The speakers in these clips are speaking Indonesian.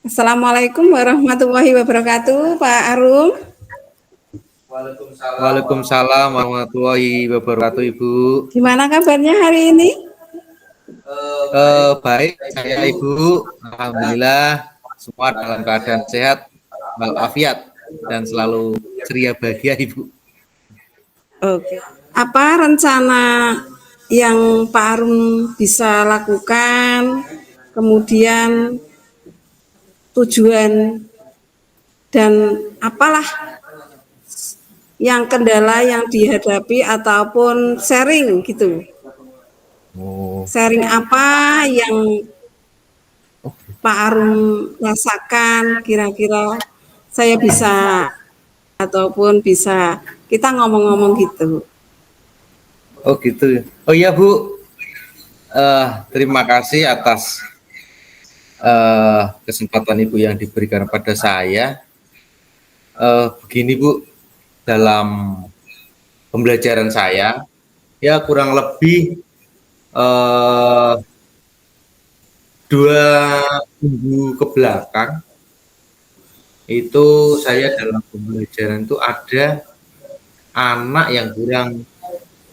Assalamualaikum warahmatullahi wabarakatuh, Pak Arum. Waalaikumsalam warahmatullahi wabarakatuh, Ibu. Gimana kabarnya hari ini? Baik, saya Ibu. Alhamdulillah, semua dalam keadaan sehat, walafiat, dan selalu ceria bahagia, Ibu. Oke. Apa rencana yang Pak Arum bisa lakukan, kemudian tujuan dan apalah yang kendala yang dihadapi ataupun sharing gitu. Sharing apa yang Pak Arum rasakan kira-kira saya bisa ataupun bisa kita ngomong-ngomong gitu. Oh gitu. Oh iya Bu, terima kasih atas kesempatan Ibu yang diberikan pada saya. Begini Bu, dalam pembelajaran saya, ya kurang lebih 2 minggu ke belakang itu saya dalam pembelajaran itu ada anak yang kurang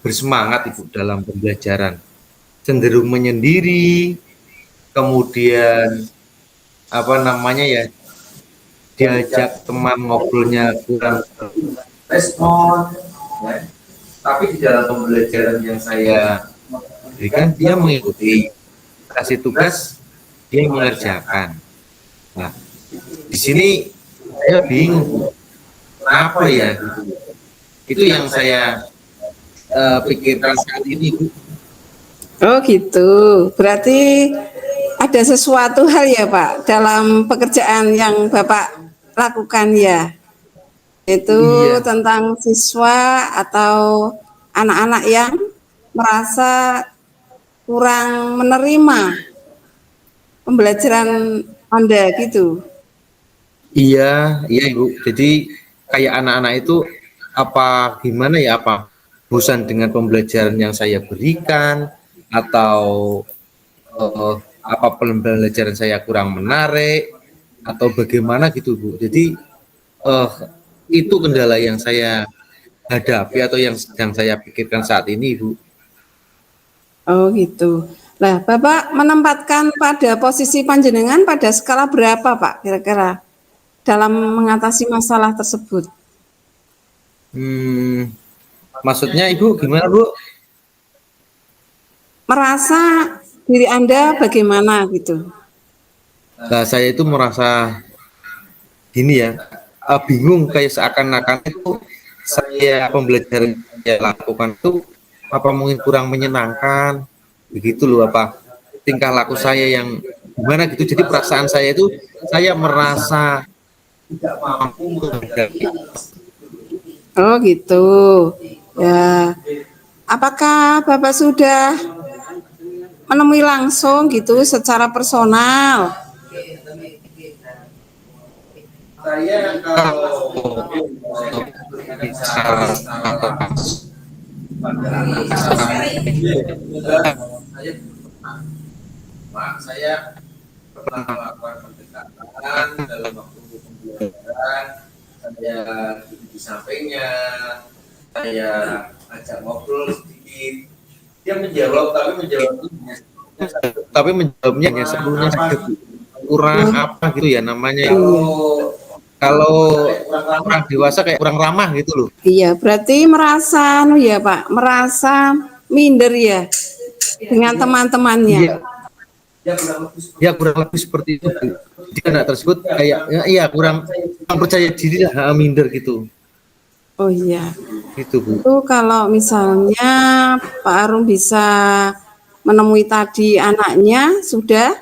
bersemangat Ibu dalam pembelajaran, cenderung menyendiri, kemudian diajak teman ngobrolnya kurang respon, ya. Tapi di dalam pembelajaran yang saya berikan dia mengikuti, kasih tugas dia mengerjakan. Nah, di sini saya bingung, kenapa ya? Itu yang saya pikirkan saat ini, Bu. Oh gitu, berarti ada sesuatu hal ya Pak dalam pekerjaan yang Bapak lakukan ya, itu Iya. tentang siswa atau anak-anak yang merasa kurang menerima pembelajaran Anda gitu. Iya, iya Ibu. Jadi kayak anak-anak itu gimana ya, bosan dengan pembelajaran yang saya berikan, atau pembelajaran saya kurang menarik, atau bagaimana gitu Bu. Jadi itu kendala yang saya hadapi atau yang sedang saya pikirkan saat ini Bu. Oh gitu. Nah, Bapak menempatkan pada posisi panjenengan pada skala berapa Pak kira-kira dalam mengatasi masalah tersebut? Maksudnya Ibu gimana Bu? Merasa diri Anda bagaimana gitu? Nah, saya itu merasa gini ya, bingung, kayak seakan-akan itu saya pembelajaran yang saya lakukan itu mungkin kurang menyenangkan, begitu loh, tingkah laku saya yang gimana gitu. Jadi perasaan saya itu saya merasa tidak mampu menghadapi. Oh gitu. Ya. Apakah Bapak sudah menemui langsung gitu secara personal? Saya kalau bicara saya pernah melakukan pendekatan dalam waktu pembelajaran, saya duduk di sampingnya, saya ajak ngobrol sedikit, dia menjawab, tapi menjawabnya hanya sebelumnya kurang gitu ya namanya. Kalau orang dewasa kayak kurang ramah gitu loh. Iya, berarti merasa ya Pak, merasa minder ya dengan teman-temannya. Ya kurang lebih seperti itu Bu. Jadi anak tersebut kayak ya kurang percaya diri lah, minder gitu. Oh iya. Gitu Bu. Itu kalau misalnya Pak Arum bisa menemui tadi anaknya sudah,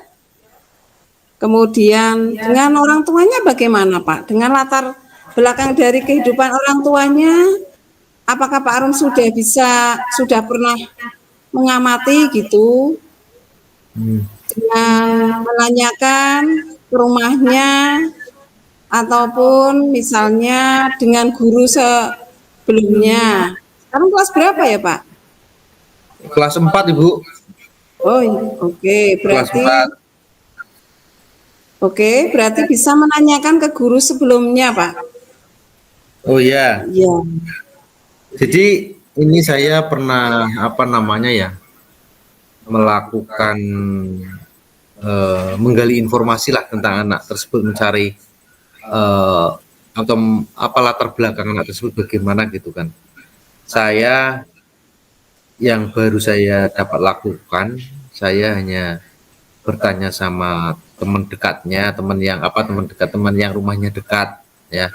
kemudian dengan orang tuanya bagaimana Pak? Dengan latar belakang dari kehidupan orang tuanya, apakah Pak Arum sudah pernah mengamati gitu dengan menanyakan ke rumahnya ataupun misalnya dengan guru sebelumnya? Sekarang kelas berapa ya Pak? Kelas 4 Ibu. Oh oke, berarti Oke, berarti bisa menanyakan ke guru sebelumnya, Pak. Oh ya, Iya. jadi ini saya pernah apa namanya ya, melakukan menggali informasi lah tentang anak tersebut, mencari atau apa latar belakang anak tersebut bagaimana gitu kan. Saya yang baru saya dapat lakukan, saya hanya bertanya sama teman dekatnya, teman dekat, teman yang rumahnya dekat, ya.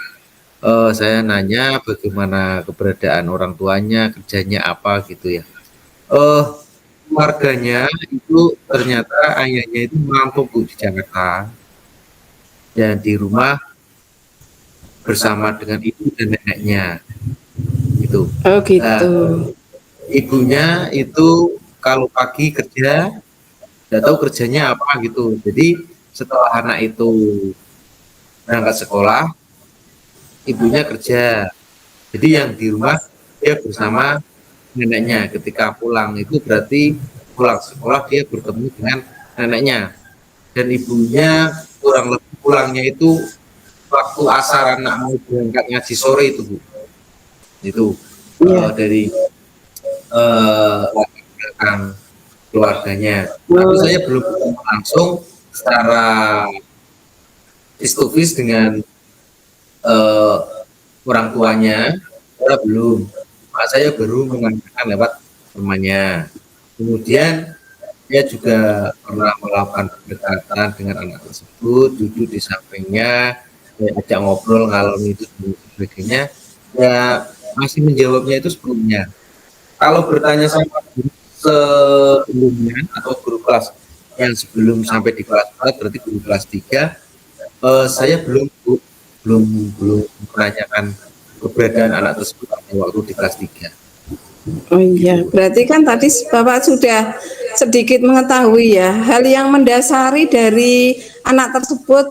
Saya nanya bagaimana keberadaan orang tuanya, kerjanya apa gitu ya. Eh, Keluarganya itu ternyata ayahnya itu merantau Bu, di Jakarta, dan di rumah bersama dengan ibu dan neneknya gitu. Oh Nah, gitu. ibunya itu kalau pagi kerja, nggak tahu kerjanya apa gitu. Jadi setelah anak itu berangkat sekolah, ibunya kerja. Jadi yang di rumah dia bersama neneknya. Ketika pulang itu berarti pulang sekolah dia bertemu dengan neneknya. Dan ibunya kurang lebih pulangnya itu waktu asar anak mau berangkat ngaji sore itu Bu. Itu Iya. dari latar belakang keluarganya. Tapi Oh, saya belum ketemu langsung secara face to face dengan eh, orang tuanya, saya belum. Mak saya baru mengajarkan lewat temannya. Kemudian dia juga pernah melakukan pendekatan dengan anak tersebut, duduk di sampingnya, saya ajak ngobrol ngalor itu dan sebagainya. Ya masih menjawabnya itu sebelumnya. Kalau bertanya sama guru sebelumnya atau guru kelas yang sebelum sampai di kelas 4 berarti guru kelas 3, saya belum belum menanyakan keberadaan anak tersebut pada waktu di kelas 3 oh iya. gitu. Berarti kan tadi Bapak sudah sedikit mengetahui ya hal yang mendasari dari anak tersebut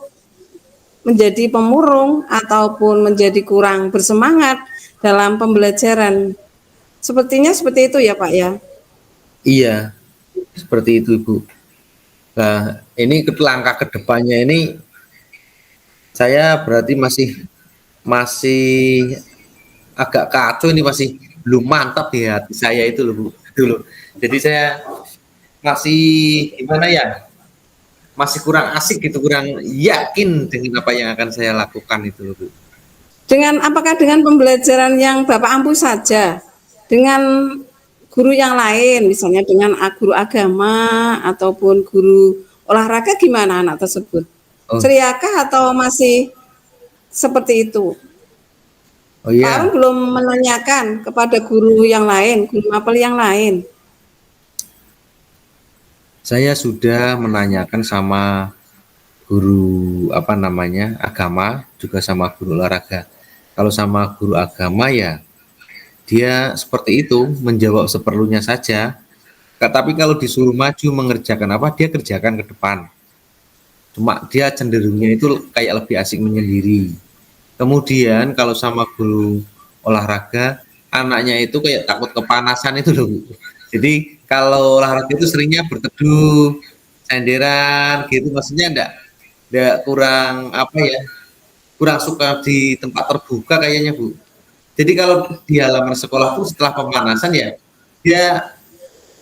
menjadi pemurung ataupun menjadi kurang bersemangat dalam pembelajaran. Sepertinya seperti itu ya Pak ya. Iya, seperti itu Ibu. Nah, ini langkah ke depannya ini saya berarti masih masih agak kacau, ini masih belum mantap di hati saya itu loh Bu. Itu loh. Jadi saya masih gimana ya? Masih kurang asik gitu, kurang yakin dengan apa yang akan saya lakukan itu loh Bu. Dengan apakah dengan pembelajaran yang Bapak ampu saja? Dengan guru yang lain, misalnya dengan guru agama ataupun guru olahraga gimana anak tersebut? Oh, Ceriakah atau masih seperti itu? oh Pak Arun iya, belum menanyakan kepada guru yang lain, guru mapel yang lain. saya sudah menanyakan sama guru apa namanya agama, juga sama guru olahraga. Kalau sama guru agama ya dia seperti itu, menjawab seperlunya saja. Tapi kalau disuruh maju mengerjakan apa, dia kerjakan ke depan. Cuma dia cenderungnya itu kayak lebih asik menyendiri. Kemudian kalau sama guru olahraga, anaknya itu kayak takut kepanasan itu loh Bu. Jadi kalau olahraga itu seringnya berteduh, senderan gitu, maksudnya enggak kurang apa ya, kurang suka di tempat terbuka kayaknya Bu. Jadi kalau di halaman sekolah tuh setelah pemanasan ya dia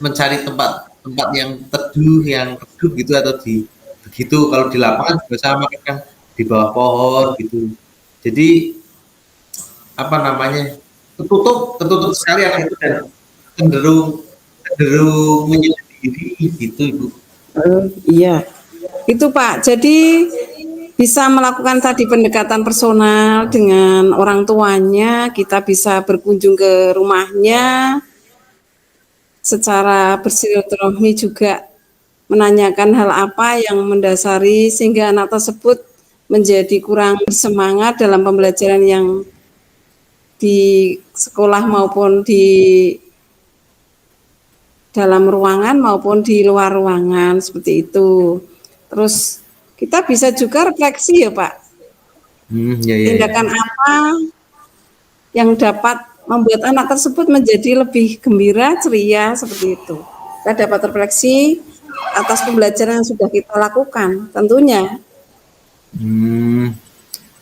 mencari tempat yang teduh, yang redup gitu, atau di begitu. Kalau di lapangan juga sama kan di bawah pohon gitu. Jadi apa namanya, tertutup sekali anak itu dan cenderung cenderung menyendiri gitu Ibu. Iya, itu Pak. Jadi bisa melakukan tadi pendekatan personal dengan orang tuanya, kita bisa berkunjung ke rumahnya, secara bersilaturahmi juga menanyakan hal apa yang mendasari sehingga anak tersebut menjadi kurang bersemangat dalam pembelajaran yang di sekolah maupun di dalam ruangan maupun di luar ruangan seperti itu. Terus kita bisa juga refleksi ya Pak, Ya, ya, ya. tindakan apa yang dapat membuat anak tersebut menjadi lebih gembira, ceria seperti itu. Kita dapat refleksi atas pembelajaran yang sudah kita lakukan tentunya.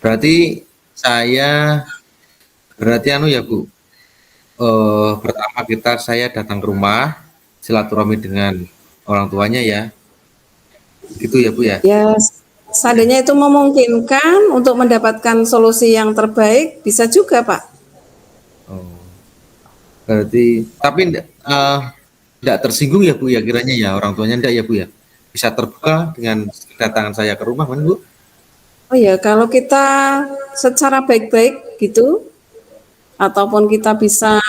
Berarti saya berarti ya Bu. Pertama saya datang ke rumah, silaturahmi dengan orang tuanya ya. Gitu ya Bu ya. Ya, seandainya itu memungkinkan untuk mendapatkan solusi yang terbaik, bisa juga Pak. Oh, berarti tapi enggak tersinggung ya Bu ya kiranya ya orang tuanya enggak ya Bu ya. Bisa terbuka dengan kedatangan saya ke rumah kan Bu? Oh ya, kalau kita secara baik-baik gitu, ataupun kita bisa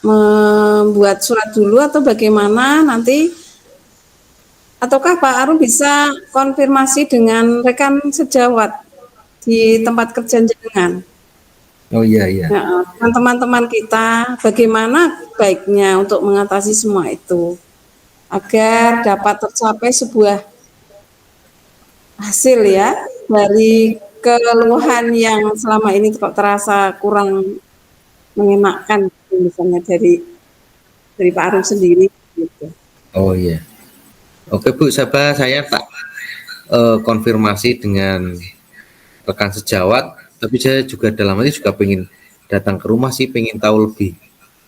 membuat surat dulu atau bagaimana nanti, ataukah Pak Arum bisa konfirmasi dengan rekan sejawat di tempat kerja jenengan. Oh iya iya. Nah, teman-teman kita bagaimana baiknya untuk mengatasi semua itu agar dapat tercapai sebuah hasil ya dari keluhan yang selama ini kok terasa kurang mengenakan misalnya dari Pak Arum sendiri gitu. Oh iya. Oke Bu, saya tak konfirmasi dengan rekan sejawat, tapi saya juga dalam hati juga pengen datang ke rumah sih, pengen tahu lebih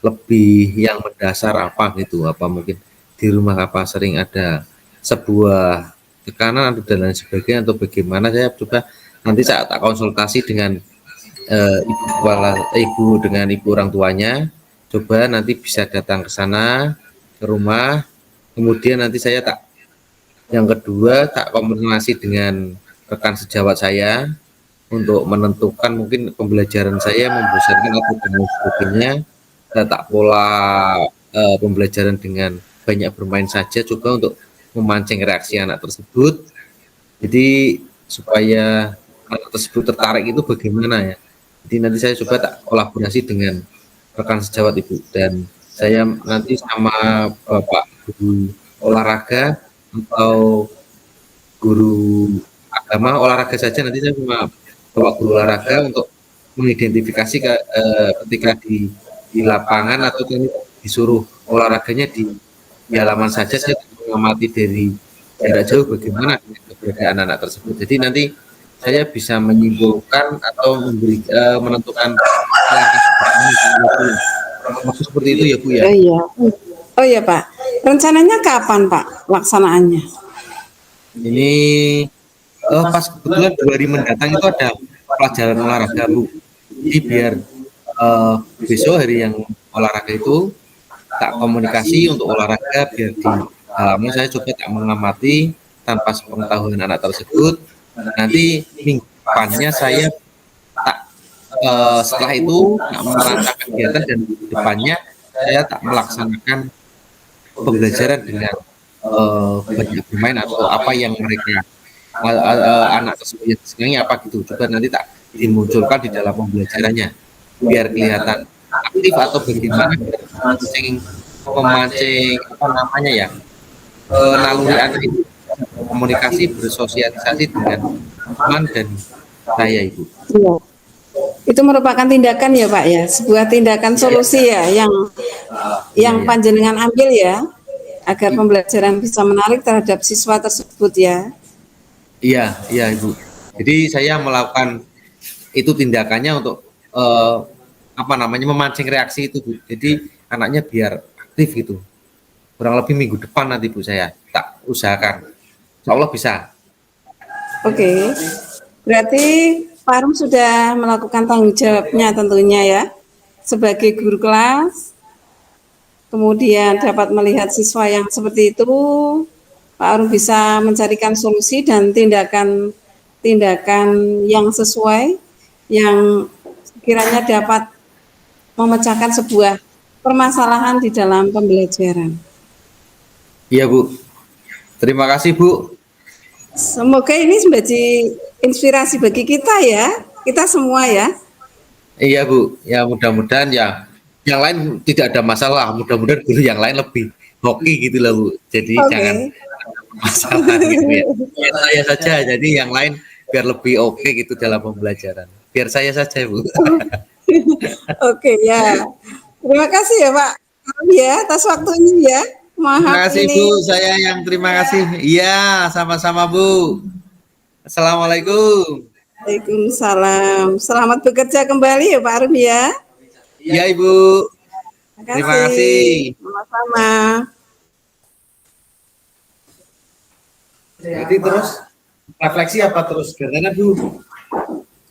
lebih yang mendasar apa gitu, apa mungkin di rumah apa sering ada sebuah tekanan atau dan lain sebagainya atau bagaimana. Saya coba nanti saya tak konsultasi dengan ibu orang tuanya, coba nanti bisa datang ke sana ke rumah, kemudian nanti saya tak yang kedua tak komunikasi dengan rekan sejawat saya untuk menentukan mungkin pembelajaran saya membosankan atau dan lain sebagainya. Saya tak pola pembelajaran dengan banyak bermain saja, coba untuk memancing reaksi anak tersebut. Jadi supaya anak tersebut tertarik itu bagaimana ya. Jadi nanti saya coba tak kolaborasi dengan rekan sejawat Ibu, dan saya nanti sama Bapak guru olahraga atau guru agama olahraga saja, nanti saya sama Bapak guru olahraga untuk mengidentifikasi ketika di lapangan atau disuruh olahraganya di halaman saja, saya mengamati dari jarak jauh bagaimana keberadaan anak tersebut. Jadi nanti saya bisa menyimpulkan atau menentukan langkah seperti itu ya Bu ya. Oh iya. Oh iya Pak. Rencananya kapan Pak laksanaannya? Ini pas kebetulan 2 hari mendatang itu ada pelajaran olahraga Bu. Jadi biar besok hari yang olahraga itu tak komunikasi untuk olahraga, biar di halaman saya coba tak mengamati tanpa sepengetahuan anak tersebut. Nanti minggu depannya saya tak setelah itu tak merancang kegiatan, dan depannya saya tak melaksanakan pembelajaran dengan banyak bermain atau apa yang mereka anak tersebut senangi apa gitu. Coba nanti tak dimunculkan di dalam pembelajarannya biar kelihatan aktif atau bagaimana memancing apa namanya ya, naluri anak itu komunikasi bersosialisasi dengan teman dan saya Ibu. Iya. Itu merupakan tindakan ya Pak ya, sebuah tindakan solusi ya yang panjenengan ambil ya, agar pembelajaran bisa menarik terhadap siswa tersebut ya. Iya, iya Ibu. Jadi saya melakukan itu tindakannya untuk apa namanya memancing reaksi itu Bu. Jadi anaknya biar aktif gitu. Kurang lebih minggu depan nanti Bu saya tak usahakan. Insya Allah bisa. Oke. Berarti Pak Arum sudah melakukan tanggung jawabnya tentunya ya, sebagai guru kelas, kemudian dapat melihat siswa yang seperti itu, Pak Arum bisa mencarikan solusi dan tindakan yang sesuai, yang sekiranya dapat memecahkan sebuah permasalahan di dalam pembelajaran. Iya Bu. Terima kasih Bu. Semoga ini menjadi inspirasi bagi kita ya, kita semua ya. Iya Bu, ya mudah-mudahan ya yang lain tidak ada masalah, mudah-mudahan guru yang lain lebih hoki gitu lah Bu. Jadi jangan ada masalah gitu ya. Biar saya saja, jadi yang lain biar lebih oke gitu dalam pembelajaran. Biar saya saja Bu. Oke ya. Terima kasih ya Pak ya atas waktunya ya. Terima kasih ini. Bu, saya yang terima kasih. Iya, sama-sama Bu. Assalamualaikum. Waalaikumsalam. Selamat bekerja kembali ya Pak Arum ya. Ya Ibu, terima kasih. Sama-sama. Jadi terus refleksi apa terus gantian Bu?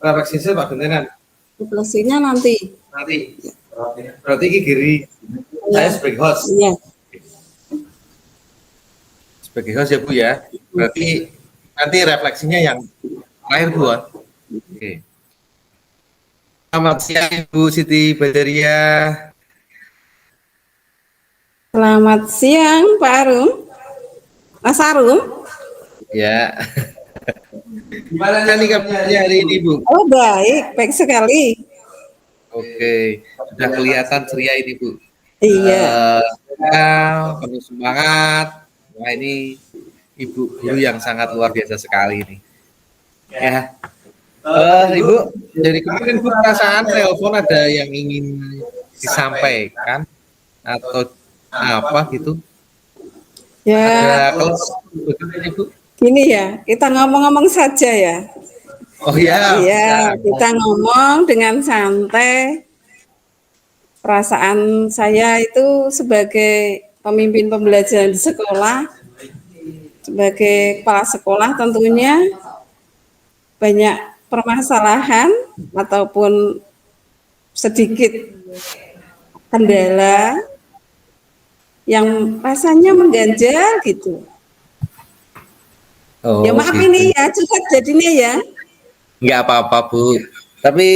Refleksi saya Pak gantian. Refleksinya nanti. Berarti ini Giri, saya sebagai host. Iya. Sebagai host ya Bu ya. Berarti nanti refleksinya yang terakhir Bu. Oke. Selamat siang Ibu Siti Badaria. Selamat siang Pak Arum. Mas Arum. Ya. Gimana nih kabarnya hari ini Bu? Oh baik sekali. Oke, sudah kelihatan ceria ini Bu. Iya. Penuh semangat. Wah ini Ibu guru yang sangat luar biasa sekali ini. Ya. Ibu, dari kemarin Bu perasaan telepon ada yang ingin disampaikan atau apa gitu? Ya. Ada bagaimana Bu? Gini ya, kita ngomong-ngomong saja ya. Oh ya. Iya, kita ngomong dengan santai. Perasaan saya itu sebagai pemimpin pembelajaran di sekolah, sebagai kepala sekolah tentunya banyak permasalahan ataupun sedikit kendala yang rasanya mengganjal gitu. Oh, ya maaf gitu. ini ya curhat jadinya ya. Nggak apa-apa Bu. Tapi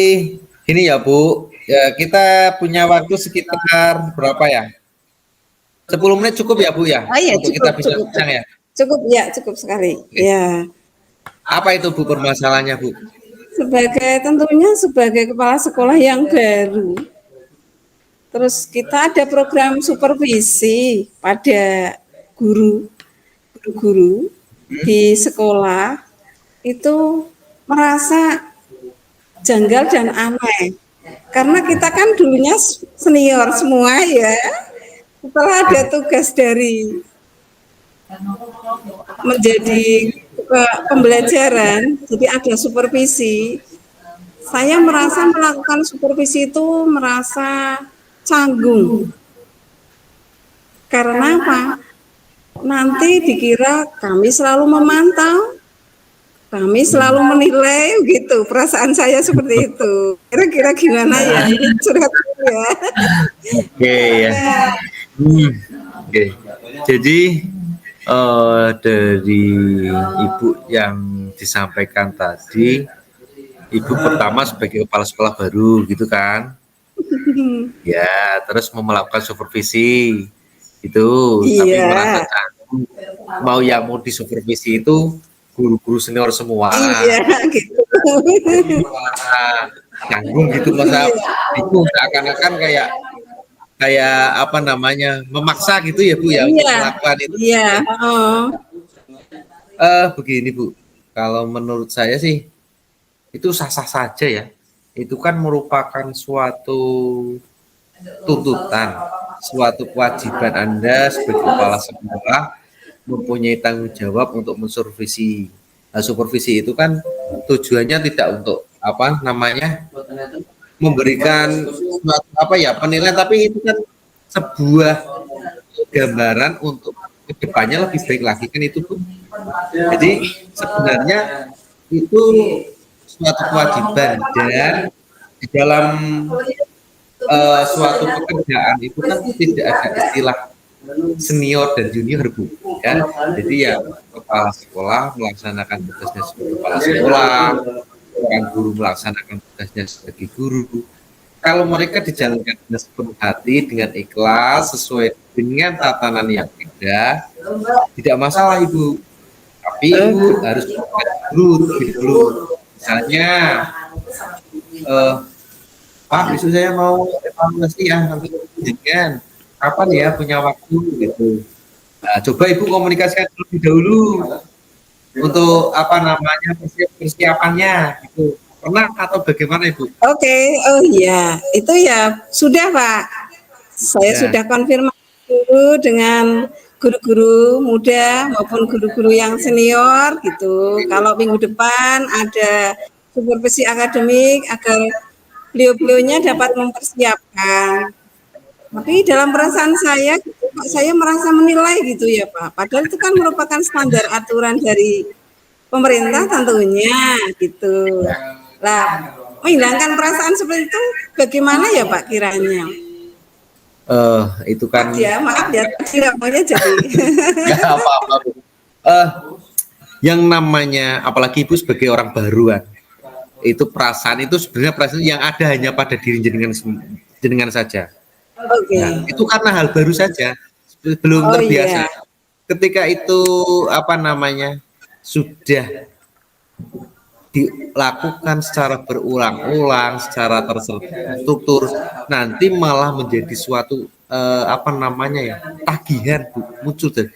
ini ya Bu, ya, kita punya waktu sekitar berapa ya? 10 menit cukup ya Bu ya? Oh iya, untuk cukup, kita bisa cukup. bincang ya? Cukup sekali. Ya. Apa itu Bu permasalahannya Bu? Tentunya sebagai kepala sekolah yang baru. Terus kita ada program supervisi pada guru-guru di sekolah itu merasa janggal dan aneh. Karena kita kan dulunya senior semua ya. Setelah ada tugas dari menjadi pembelajaran, jadi ada supervisi. Saya merasa melakukan supervisi itu merasa canggung. Karena apa? Nanti dikira kami selalu memantau, kami selalu menilai, gitu. Perasaan saya seperti itu. Kira-kira gimana ya? Ini curhat ya. Oke ya. Oke. Jadi dari Ibu yang disampaikan tadi, Ibu pertama sebagai kepala sekolah baru gitu kan? Ya, terus mau melakukan supervisi itu, tapi merasa canggung. Mau disupervisi itu guru-guru senior semua. Iya, gitu. Canggung gitu masa itu seakan-akan kayak apa namanya memaksa gitu ya Bu ya untuk melakukan itu. Iya. Begini Bu, kalau menurut saya sih itu sah-sah saja ya. Itu kan merupakan suatu tuntutan, suatu kewajiban Anda sebagai kepala sekolah mempunyai tanggung jawab untuk mensupervisi. Nah, supervisi itu kan tujuannya tidak untuk apa namanya memberikan penilaian, tapi itu kan sebuah gambaran untuk kedepannya lebih baik lagi kan itu Bu. Jadi sebenarnya itu suatu kewajiban dan di dalam suatu pekerjaan itu kan tidak ada istilah senior dan junior Bu ya. Jadi ya kepala sekolah melaksanakan tugasnya sebagai kepala sekolah, kan guru melaksanakan tugasnya sebagai guru. Kalau mereka dijalankan dengan sepenuh hati, dengan ikhlas, sesuai dengan tatanan yang ada, tidak masalah Ibu. Tapi Ibu harus guru dulu. Misalnya, Pak, besok saya mau evaluasi ya, nanti dengan kapan ya punya waktu gitu. Nah, coba Ibu komunikasikan terlebih dahulu untuk apa namanya persiapannya gitu. Pernah atau bagaimana Ibu? Oke, oh iya, itu ya sudah Pak. Saya sudah konfirmasi dulu dengan guru-guru muda maupun guru-guru yang senior gitu. Kalau minggu depan ada supervisi akademik agar beliau-beliaunya dapat mempersiapkan. Tapi dalam perasaan saya, gitu, Pak, saya merasa menilai gitu ya Pak. Padahal itu kan merupakan standar aturan dari pemerintah tentunya gitu. Lah, menghilangkan perasaan seperti itu bagaimana ya Pak kiranya? Itu kan Maaf ya, tadi ngomongnya jadi. nggak apa-apa, Bu. Yang namanya apalagi Ibu sebagai orang baru kan, itu perasaan itu sebenarnya perasaan yang ada hanya pada diri jenengan saja. Oke. Nah, itu karena hal baru saja, belum Oh terbiasa. iya. Ketika itu apa namanya sudah dilakukan secara berulang-ulang, secara terstruktur, nanti malah menjadi suatu apa namanya ya tagihan, Bu, muncul dari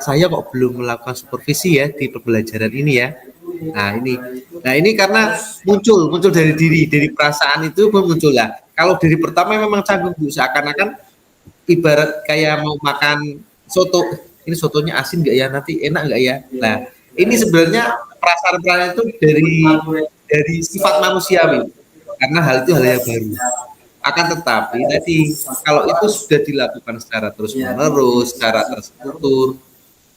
saya kok belum melakukan supervisi ya di pembelajaran ini ya. Nah ini karena muncul dari diri, dari perasaan itu muncul lah. Kalau dari pertama memang canggung, Bu, seakan-akan ibarat kayak mau makan soto, ini sotonya asin nggak ya, nanti enak nggak ya. Nah ini sebenarnya perasaan-perasaan itu dari sifat manusiawi, karena hal itu hal yang baru. Akan tetapi tadi kalau itu sudah dilakukan secara terus menerus, secara terstruktur,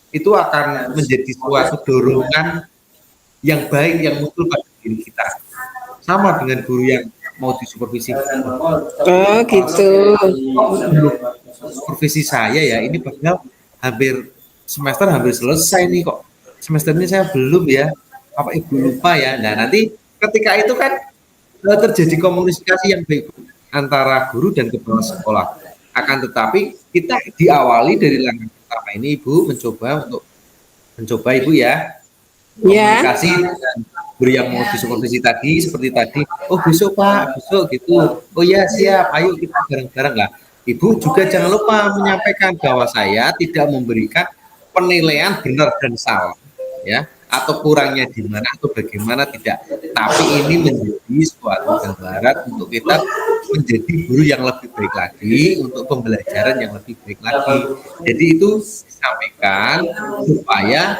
itu akan menjadi suatu dorongan yang baik yang muncul pada diri kita. Sama dengan guru yang mau disupervisi. Oh gitu. Supervisi saya ya ini padahal hampir semester hampir selesai nih, kok semester ini saya belum ya, apa ibu lupa ya. Nah nanti ketika itu kan terjadi komunikasi yang baik antara guru dan kepala sekolah. Akan tetapi kita diawali dari langkah pertama ini, Ibu mencoba Ibu ya komunikasi dengan guru yang mau disupervisi tadi seperti tadi. Oh besok Pak, besok gitu. Oh ya siap, ayo kita bareng-bareng lah. Ibu juga jangan lupa menyampaikan bahwa saya tidak memberikan penilaian benar dan salah, ya, atau kurangnya di mana atau bagaimana tidak. Tapi ini menjadi suatu gambaran untuk kita menjadi guru yang lebih baik lagi, untuk pembelajaran yang lebih baik lagi. Jadi itu disampaikan supaya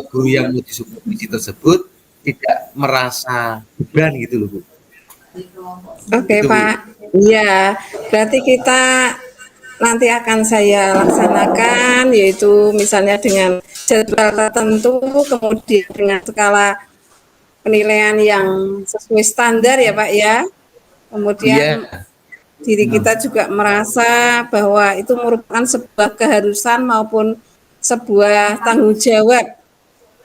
guru yang mau disupervisi tersebut tidak merasa beban gitu loh, Bu. Oke Itu, Bu. Pak. Iya, berarti kita nanti akan saya laksanakan yaitu misalnya dengan jadwal tertentu, kemudian dengan skala penilaian yang sesuai standar ya Pak ya. Kemudian diri kita juga merasa bahwa itu merupakan sebuah keharusan maupun sebuah tanggung jawab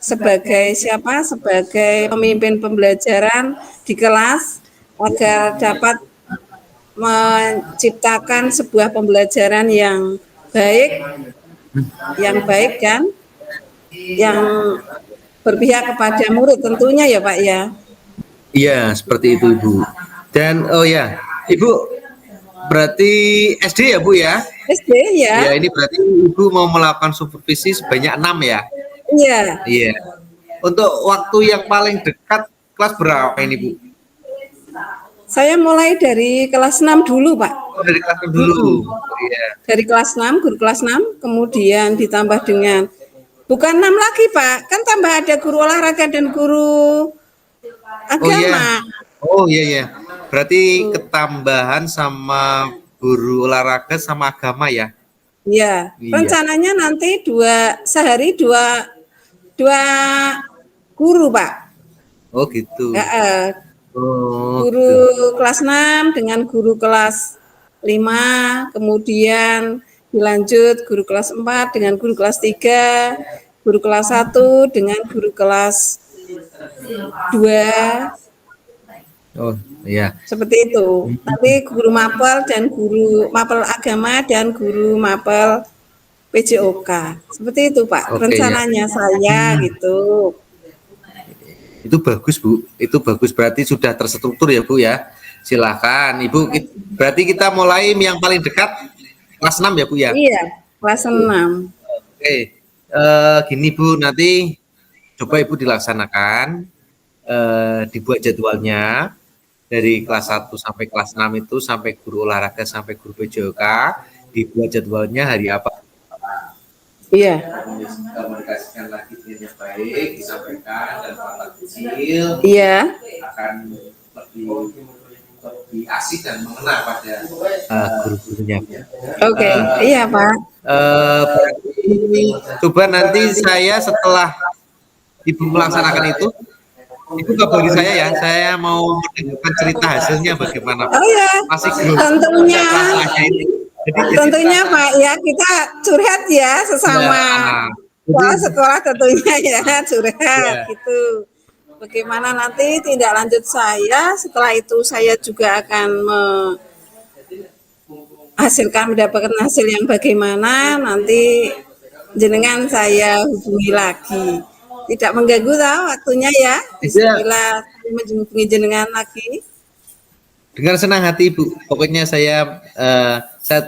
sebagai siapa? Sebagai pemimpin pembelajaran di kelas agar dapat menciptakan sebuah pembelajaran yang baik kan, yang berpihak kepada murid tentunya ya Pak ya. Iya, seperti itu Ibu. Dan oh ya, Ibu berarti SD ya Bu ya? SD ya? Ya ini berarti Ibu mau melakukan supervisi sebanyak 6 ya? Iya. Iya. Untuk waktu yang paling dekat kelas berapa ini Bu? Saya mulai dari kelas 6 dulu, Pak. Oh, dari kelas 6 dulu. Iya. Dari kelas 6, guru kelas 6, kemudian ditambah dengan bukan 6 lagi, Pak. Kan tambah ada guru olahraga dan guru agama. Oh iya. Berarti ketambahan sama guru olahraga sama agama ya? Iya. Rencananya nanti sehari dua guru, Pak. Oh gitu. Guru kelas 6 dengan guru kelas 5, kemudian dilanjut guru kelas 4 dengan guru kelas 3, guru kelas 1 dengan guru kelas 2. Oh iya. Seperti itu. Tapi guru mapel dan guru mapel agama dan guru mapel PJOK. Seperti itu Pak, rencananya saya gitu. Itu bagus Bu, itu bagus, berarti sudah terstruktur ya Bu ya. Silakan Ibu, berarti kita mulai yang paling dekat kelas 6 ya Bu ya? Iya, kelas 6. Oke, gini Bu, nanti coba Ibu dilaksanakan, dibuat jadwalnya dari kelas 1 sampai kelas 6 itu, sampai guru olahraga sampai guru PJOK, dibuat jadwalnya hari apa? Iya. Komunikasikan lagi dengan baik, disampaikan dan Pak Kecil iya akan lebih asik dan mengena pada guru-gurunya. Oke, iya Pak. Berarti coba nanti saya setelah Ibu melaksanakan itu kabari saya ya. Saya mau mendengarkan cerita hasilnya bagaimana. Oh ya, Masih grogi tentunya. rasanya ini. Tentunya Pak ya, kita curhat ya sesama sekolah tentunya ya, curhat gitu. Bagaimana nanti tindak lanjut saya, setelah itu saya juga akan mendapatkan hasil yang bagaimana, nanti jenengan saya hubungi lagi. Tidak mengganggu tahu waktunya ya, bismillah menghubungi jenengan lagi. Dengan senang hati Ibu, pokoknya saya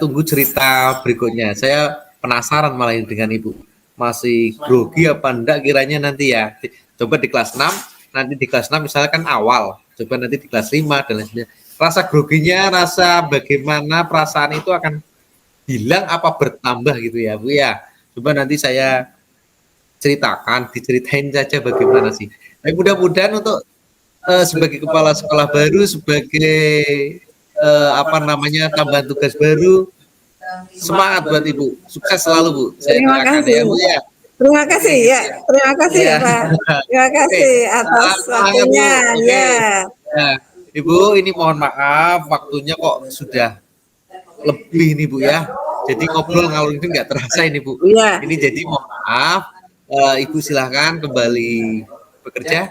tunggu cerita berikutnya. Saya penasaran malah dengan Ibu. Masih grogi apa enggak kiranya nanti ya. Coba di kelas 6, nanti di kelas 6 misalkan awal. Coba nanti di kelas 5 dan lain sebagainya. Rasa groginya, rasa bagaimana perasaan itu akan hilang apa bertambah gitu ya Bu ya. Coba nanti saya diceritain saja bagaimana sih. Tapi mudah-mudahan untuk sebagai kepala sekolah baru, sebagai tambahan tugas baru, semangat buat Ibu, sukses selalu Bu. Terima kasih ya Bu ya. Terima kasih ya, terima kasih ya Pak. Terima kasih atas waktunya ya. Ibu, ini mohon maaf waktunya kok sudah lebih nih Bu ya. Jadi ngobrol ngalur itu nggak terasa ini Bu. Ya. Ini jadi mohon maaf. Ibu silahkan kembali bekerja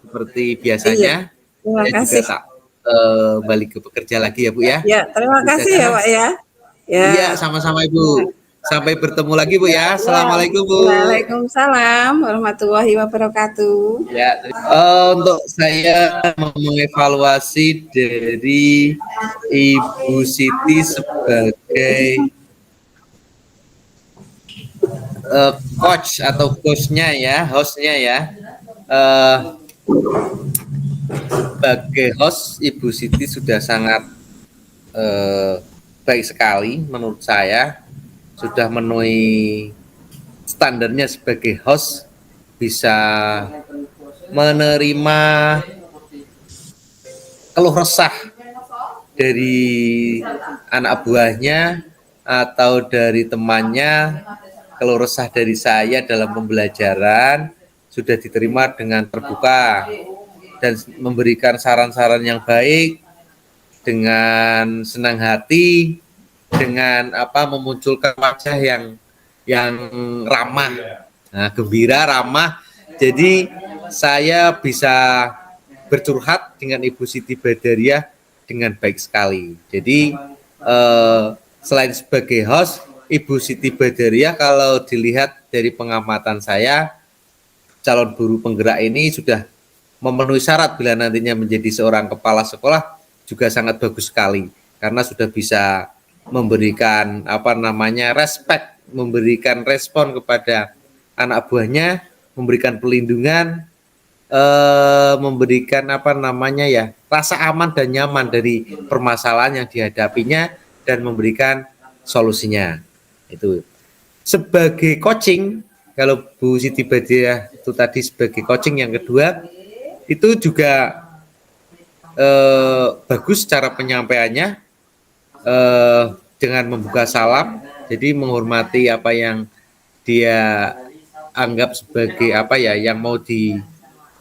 seperti biasanya. Terima kasih. Juga balik ke bekerja lagi ya Bu ya. Ya, terima kasih ya Pak ya. Iya, sama-sama Ibu. Sampai bertemu lagi Bu ya. Assalamualaikum Bu. Waalaikumsalam warahmatullahi wabarakatuh. Ya, untuk saya mengevaluasi dari Ibu Siti sebagai coach atau coachnya ya, hostnya ya. Sebagai host, Ibu Siti sudah sangat baik sekali menurut saya. Sudah memenuhi standarnya sebagai host, bisa menerima keluh resah dari anak buahnya atau dari temannya, keluh resah dari saya dalam pembelajaran sudah diterima dengan terbuka dan memberikan saran-saran yang baik dengan senang hati, dengan memunculkan wajah yang ramah, gembira, ramah. Jadi saya bisa bercurhat dengan Ibu Siti Badariah dengan baik sekali. Jadi selain sebagai host, Ibu Siti Badariah kalau dilihat dari pengamatan saya, calon guru penggerak ini sudah memenuhi syarat bila nantinya menjadi seorang kepala sekolah, juga sangat bagus sekali karena sudah bisa memberikan respect, memberikan respon kepada anak buahnya, memberikan pelindungan, memberikan rasa aman dan nyaman dari permasalahan yang dihadapinya dan memberikan solusinya. Itu sebagai coaching, kalau Bu Siti Badariah itu tadi sebagai coaching yang kedua, itu juga bagus cara penyampaiannya, dengan membuka salam, jadi menghormati apa yang dia anggap sebagai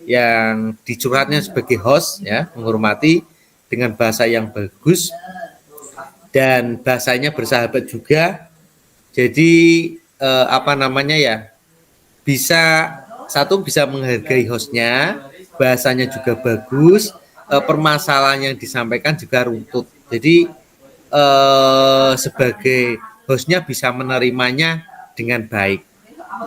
yang dicurhatnya sebagai host ya, menghormati dengan bahasa yang bagus dan bahasanya bersahabat juga. Jadi bisa menghargai hostnya, bahasanya juga bagus, permasalahan yang disampaikan juga runtut. Jadi sebagai hostnya bisa menerimanya dengan baik.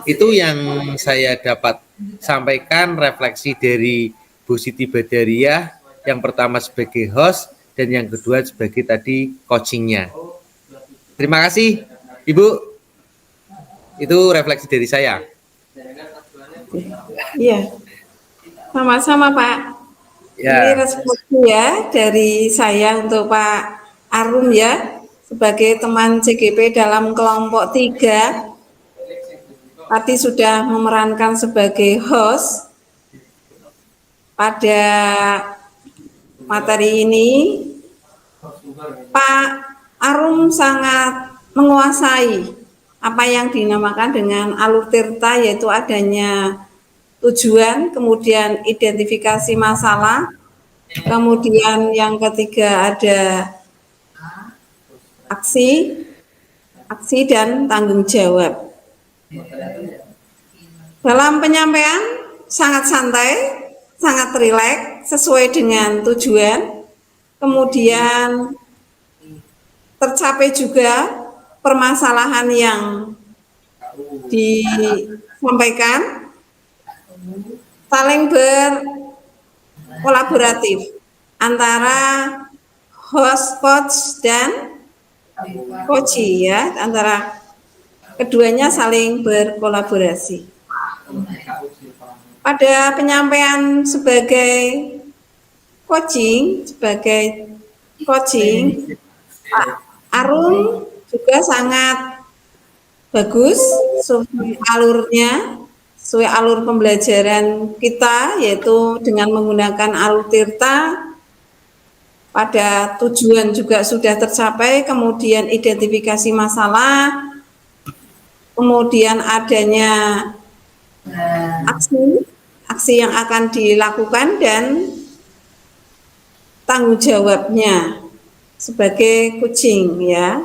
Itu yang saya dapat sampaikan, refleksi dari Bu Siti Badariah, yang pertama sebagai host dan yang kedua sebagai tadi coachingnya. Terima kasih Ibu, itu refleksi dari saya. Iya, sama-sama Pak. Ya. Ini respon ya dari saya untuk Pak Arum ya, sebagai teman CGP dalam kelompok 3, tadi sudah memerankan sebagai host pada materi ini, Pak Arum sangat menguasai apa yang dinamakan dengan alur tirta, yaitu adanya tujuan, kemudian identifikasi masalah, kemudian yang ketiga ada aksi, dan tanggung jawab. Dalam penyampaian sangat santai, sangat rileks, sesuai dengan tujuan, kemudian tercapai juga permasalahan yang disampaikan, saling berkolaboratif antara host, coach, dan coachee ya, antara keduanya saling berkolaborasi. Pada penyampaian sebagai coaching, Pak Arum juga sangat bagus sesuai alurnya, sesuai alur pembelajaran kita, yaitu dengan menggunakan alur tirta. Pada tujuan juga sudah tercapai, kemudian identifikasi masalah, kemudian adanya aksi yang akan dilakukan, dan tanggung jawabnya sebagai coaching ya.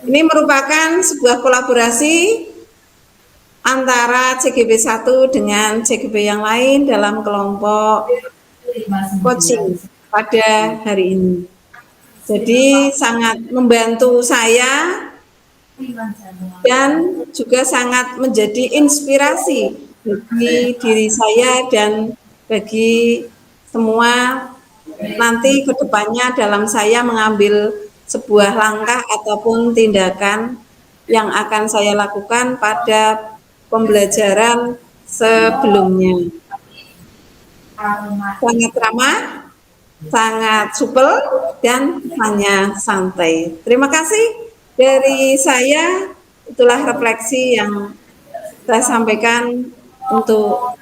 Ini merupakan sebuah kolaborasi antara CGP 1 dengan CGP yang lain dalam kelompok coaching pada hari ini. Jadi sangat membantu saya dan juga sangat menjadi inspirasi bagi diri saya dan bagi semua nanti ke depannya dalam saya mengambil sebuah langkah ataupun tindakan yang akan saya lakukan pada pembelajaran sebelumnya. Sangat ramah, sangat supel, dan hanya santai. Terima kasih dari saya. Itulah refleksi yang saya sampaikan untuk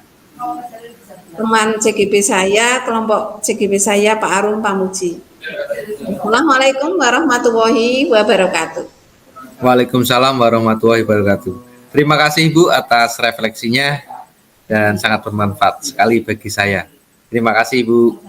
teman CGP saya, kelompok CGP saya, Pak Arum Pamuji. Assalamualaikum warahmatullahi wabarakatuh. Waalaikumsalam warahmatullahi wabarakatuh. Terima kasih Ibu atas refleksinya dan sangat bermanfaat sekali bagi saya. Terima kasih Ibu.